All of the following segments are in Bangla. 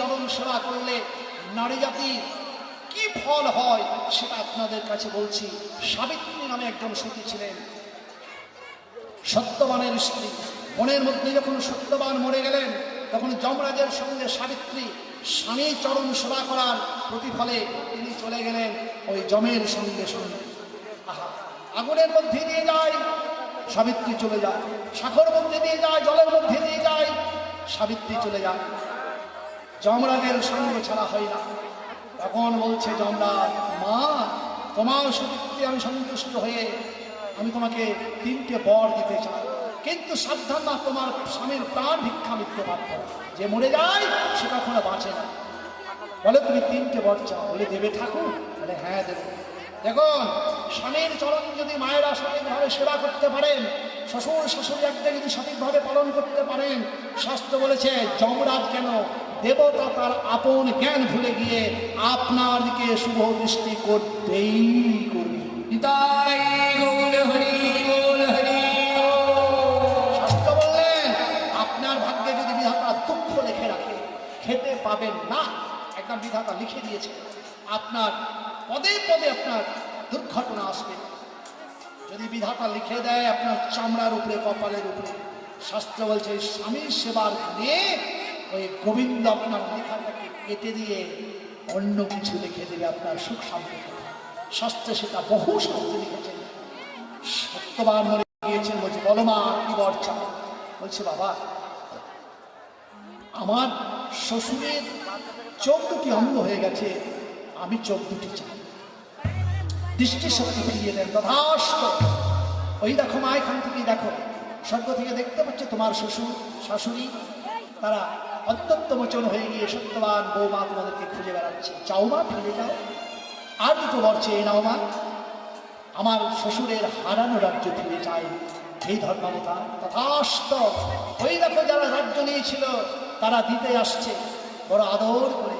চরণ সেবা করলে নারী জাতি কি ফল হয় সেটা আপনাদের কাছে বলছি। সাবিত্রী নামে একজন সতী ছিলেন, সত্যবানের স্ত্রী। বনের মধ্যে যখন সত্যবান মরে গেলেন তখন যমরাজের সঙ্গে সাবিত্রী স্বামী চরণ সেবা করার প্রতিফলে তিনি চলে গেলেন ওই যমের সঙ্গে সঙ্গে। আহা, আগুনের মধ্যে দিয়ে যায় সাবিত্রী চলে যায়, শাখর মধ্যে দিয়ে যায়, জলের মধ্যে দিয়ে যায় সাবিত্রী চলে যায়। যমরাজের সঙ্গ ছাড়া হয় না। তখন বলছে যমরাজ, মা তোমার সত্যি আমি সন্তুষ্ট হয়ে আমি তোমাকে 3টে বর দিতে চাই, কিন্তু সাবধান না, তোমার স্বামীর প্রাণ ভিক্ষা মিটতে পারবে না। যে মরে যায় সে কখনো বাঁচে না। বলে তুমি 3টে বর চাও। বলে দেবে ঠাকুর? বলে হ্যাঁ দেবে। দেখুন, স্বামীর চরণ যদি মায়েরা সঠিকভাবে সেবা করতে পারেন, শ্বশুর শাশুড়ি একটা যদি সঠিকভাবে পালন করতে পারেন, শাস্ত্র বলেছে যমরাজ কেন, দেবতা তার আপন জ্ঞান ভুলে গিয়ে আপনার দিকে শুভ দৃষ্টি করতেই করবে। শাস্ত্র বললেন আপনার ভাগ্যে যদি বিধাতা দুঃখ লিখে রাখে খেতে পাবেন না, একদম বিধাতা লিখে দিয়েছে, আপনার পদে পদে আপনার দুর্ঘটনা আসবে। যদি বিধাতা লিখে দেয় আপনার চামড়ার উপরে, কপালের উপরে, শাস্ত্র বলছে স্বামীর সেবার নিয়ে ওই গোবিন্দ আপনার লেখাটাকে কেটে দিয়ে অন্য কিছু লিখে দেবে আপনার সুখ শান্তি। শাস্ত্রে সেটা বহু শাস্ত্রে লিখেছেন। সত্যবান মনে গিয়েছেন, বলছে বলো মা কি বর চাও? বলছে বাবা আমার শ্বশুরের চোখ দুটি অন্ধ হয়ে গেছে, আমি চোখ দুটি চাই, দৃষ্টি শক্তি ফিরিয়ে দেন। তথাস্তু। ওই দেখো মা, এখান থেকেই দেখো, স্বর্গ থেকে দেখতে পাচ্ছে তোমার শ্বশুর শাশুড়ি তারা অত্যন্ত মোচন হয়ে গিয়ে সত্যবান বৌমা তোমাদেরকে খুঁজে বেড়াচ্ছে। চাও মা, ফিরে যাও, আর দুটো বর চেয়ে নাও মা, আমার শ্বশুরের হারানো রাজ্য ফিরে চাই। এই ধর্মাবতা। তথাস্তু। ওই দেখো যারা রাজ্য নিয়েছিল তারা দিতে আসছে, বড় আদর করে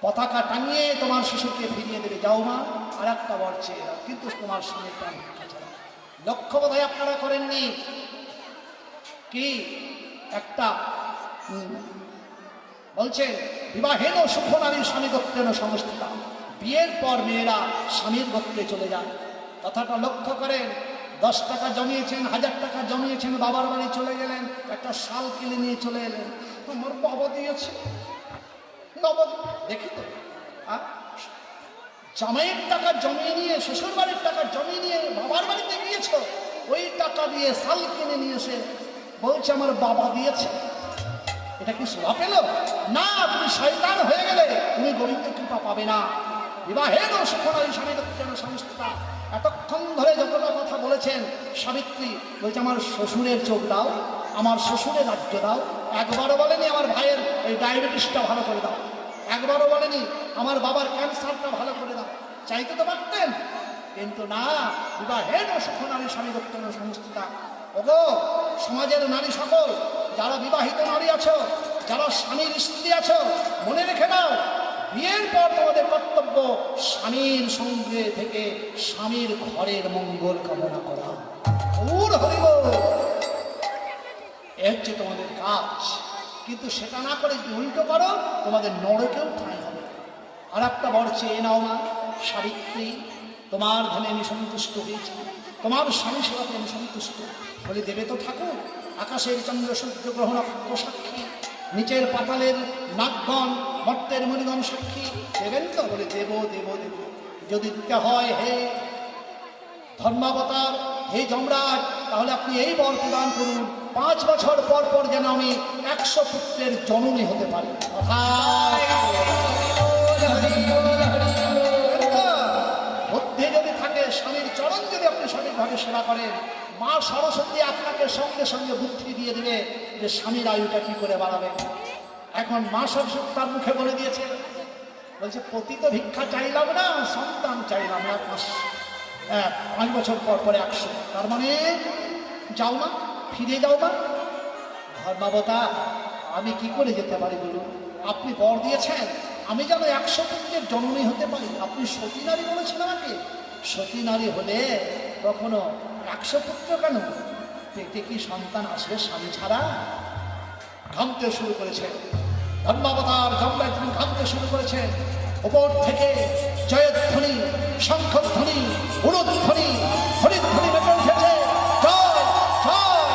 পতাকা টাঙিয়ে তোমার শ্বশুরকে ফিরিয়ে দেবে। যাও মা, আর একটা বর চেয়ে দাও, কিন্তু তোমার স্বামীর প্রাণ ভিক্ষা ছাড়া। লক্ষ্য বোধহয় আপনারা করেননি কি, একটা বলছেন বিবাহেন সুখ নারী স্বামী গোত্রেণ সংস্থিতা। বিয়ের পর মেয়েরা স্বামীর গোত্রে চলে যায়। কথাটা লক্ষ্য করেন। 10 টাকা জমিয়েছেন, 1000 টাকা জমিয়েছেন, বাবার বাড়ি চলে গেলেন, একটা শাল কিনে নিয়ে চলে এলেন, তোমার বাবা দিয়েছে নগদ। দেখি তো, জামাইয়ের টাকা জমিয়ে নিয়ে, শ্বশুর বাড়ির টাকা জমিয়ে নিয়ে বাবার বাড়িতে গিয়েছ, ওই টাকা দিয়ে শাল কিনে নিয়ে এসে বলছে আমার বাবা দিয়েছে। এটা কি শোভা পেল? না, তুমি শয়তান হয়ে গেলে তুমি গোবিন্দ কৃপা পাবে না। বিবাহের সুখ নারী স্বামী গোত্রেণ সংস্থিতা। এতক্ষণ ধরে যতটা কথা বলেছেন সাবিত্রী, বলছে আমার শ্বশুরের চোখ দাও, আমার শ্বশুরের রাজ্য দাও। একবারও বলেনি আমার ভাইয়ের এই ডায়াবেটিসটা ভালো করে দাও, একবারও বলেনি আমার বাবার ক্যান্সারটা ভালো করে দাও। চাইতে তো পারতেন, কিন্তু না। বিবাহের সুখ নারী স্বামী গোত্রেণ সংস্থিতা। ওগো সমাজের নারী সকল, যারা বিবাহিত নারী আছো, যারা স্বামীর স্ত্রী আছো, মনে রেখে নাও, বিয়ের পর তোমাদের কর্তব্য স্বামীর সঙ্গে থেকে স্বামীর ঘরের মঙ্গল কামনা করা। ওর হরিব, এ হচ্ছে তোমাদের কাজ। কিন্তু সেটা না করে যদি উল্টো করো, তোমাদের নরকেও ঠাঁই হবে। আর একটা বর চেয়ে নাও মা, সাবিত্রী তোমার ধ্যানে আমি সন্তুষ্ট হয়েছি, তোমার স্বামী সেবাতে আমি সন্তুষ্ট। বলে দেবে তো ঠাকুর? আকাশের চন্দ্র সূর্য গ্রহ নক্ষত্র সাক্ষী, নিচের পাতালের নাগগণ মর্তের মণিগণ সাক্ষী, দেবেন তো? বলে দেব দেব দেব। যদি দিতে হয় হে ধর্মাবতার, হে যমরাজ, তাহলে আপনি এই বর প্রদান করুন, 5 বছর পর পর যেন আমি 100 পুত্রের জননী হতে পারি। মধ্যে যদি থাকে স্বামীর চরণ যদি আপনি সঠিকভাবে সেবা করেন, মা সরস্বতী আপনাকে সঙ্গে সঙ্গে বুদ্ধি দিয়ে দেবে যে স্বামীর আয়ুটা কি করে বাড়াবে। এখন মা সরস্বতী তার মুখে বলে দিয়েছে, বলছে পতিত ভিক্ষা চাইলাম না, সন্তান চাইলাম না। 5 বছর পর পরে 100। তার মানে যাও না, ফিরে যাও না। ধর্মাবতা, আমি কি করে যেতে পারি বলুন? আপনি বর দিয়েছেন আমি যেন 100 পুত্রের জননী হতে পারি। আপনি সতী নারী বলেছেন আমাকে। সতী নারী হলে কখনো 100 পুত্র কেন, পেটে কি সন্তান আসবে স্বামী ছাড়া? ঘামতে শুরু করেছে। ধর্মাবতার যমরাজ যখন কাঁদতে শুরু করেছে, উপর থেকে জয়ধ্বনি, শঙ্খধ্বনি, উলুধ্বনি, হরিধ্বনি বেঁচে উঠেছে। জয় জয়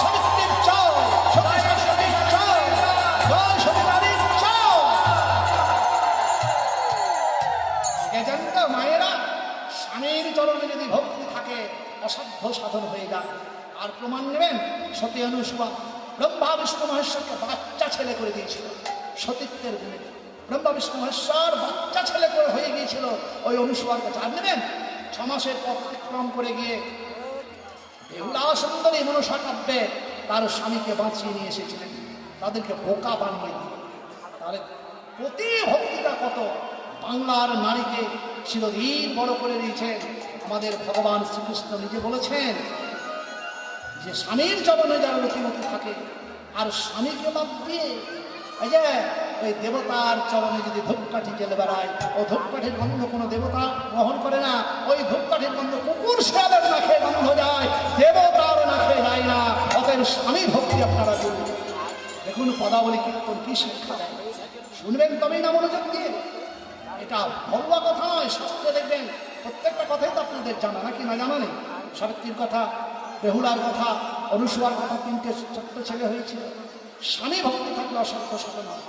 সাবিত্রীর জয়, সতী সাবিত্রীর জয়, জয় সতী নারীর জয়। গেছেন তো মায়েরা, স্বামীর চরণে যদি ভক্তি থাকে অসাধ্য সাধন হয়ে যায়। আর প্রমাণ নেবেন, সতী অনুসুয়া ব্রহ্মা বিষ্ণু মহেশ্বরকে বাচ্চা ছেলে করে দিয়েছিল সতীত্বের গুণে। ব্রহ্মা বিষ্ণু মহেশ্বর বাচ্চা ছেলে করে হয়ে গিয়েছিল ওই অনুসুয়ার কাছে। আর নেবেন 6 মাসের পথ অতিক্রম করে গিয়ে বেহুলা সুন্দরী মনসা কাব্যে তার স্বামীকে বাঁচিয়ে নিয়ে এসেছিলেন, তাদেরকে বোকা বানিয়ে দিয়ে। তাহলে প্রতি ভক্তিটা কত! বাংলার নারীকে চিরদিন বড় করে দিয়েছেন আমাদের ভগবান শ্রীকৃষ্ণ নিজে বলেছেন যে স্বামীর চরণে যারা রতিমতি থাকে আর স্বামীকে বাদ দিয়ে এই যে ওই দেবতার চরণে যদি ধূপকাঠি জেলে বেড়ায়, ও ধূপকাঠির গন্ধ কোনো দেবতা গ্রহণ করে না। ওই ধূপকাঠির গন্ধ কুকুর শেয়ালের না খেয়ে গন্ধ যায়, দেবতার না খেয়ে যায় না। অতএব স্বামী ভক্তি আপনারা করুন। দেখুন পদাবলী কীর্তন কি শিক্ষা দেয়, শুনবেন তবেই না মনোযোগ দিয়ে। এটা ঘরোয়া কথা নয়, শাস্ত্রে দেখবেন প্রত্যেকটা কথাই তো আপনাদের জানা, নাকি না জানা নেই? সাবিত্রীর কথা, বেহুলার কথা, অনুসুয়ার কথা, 3টে ছোট্ট ছেলে হয়েছিল। স্বামী ভক্তি থাকলে অসাধ্য সাধন হয়।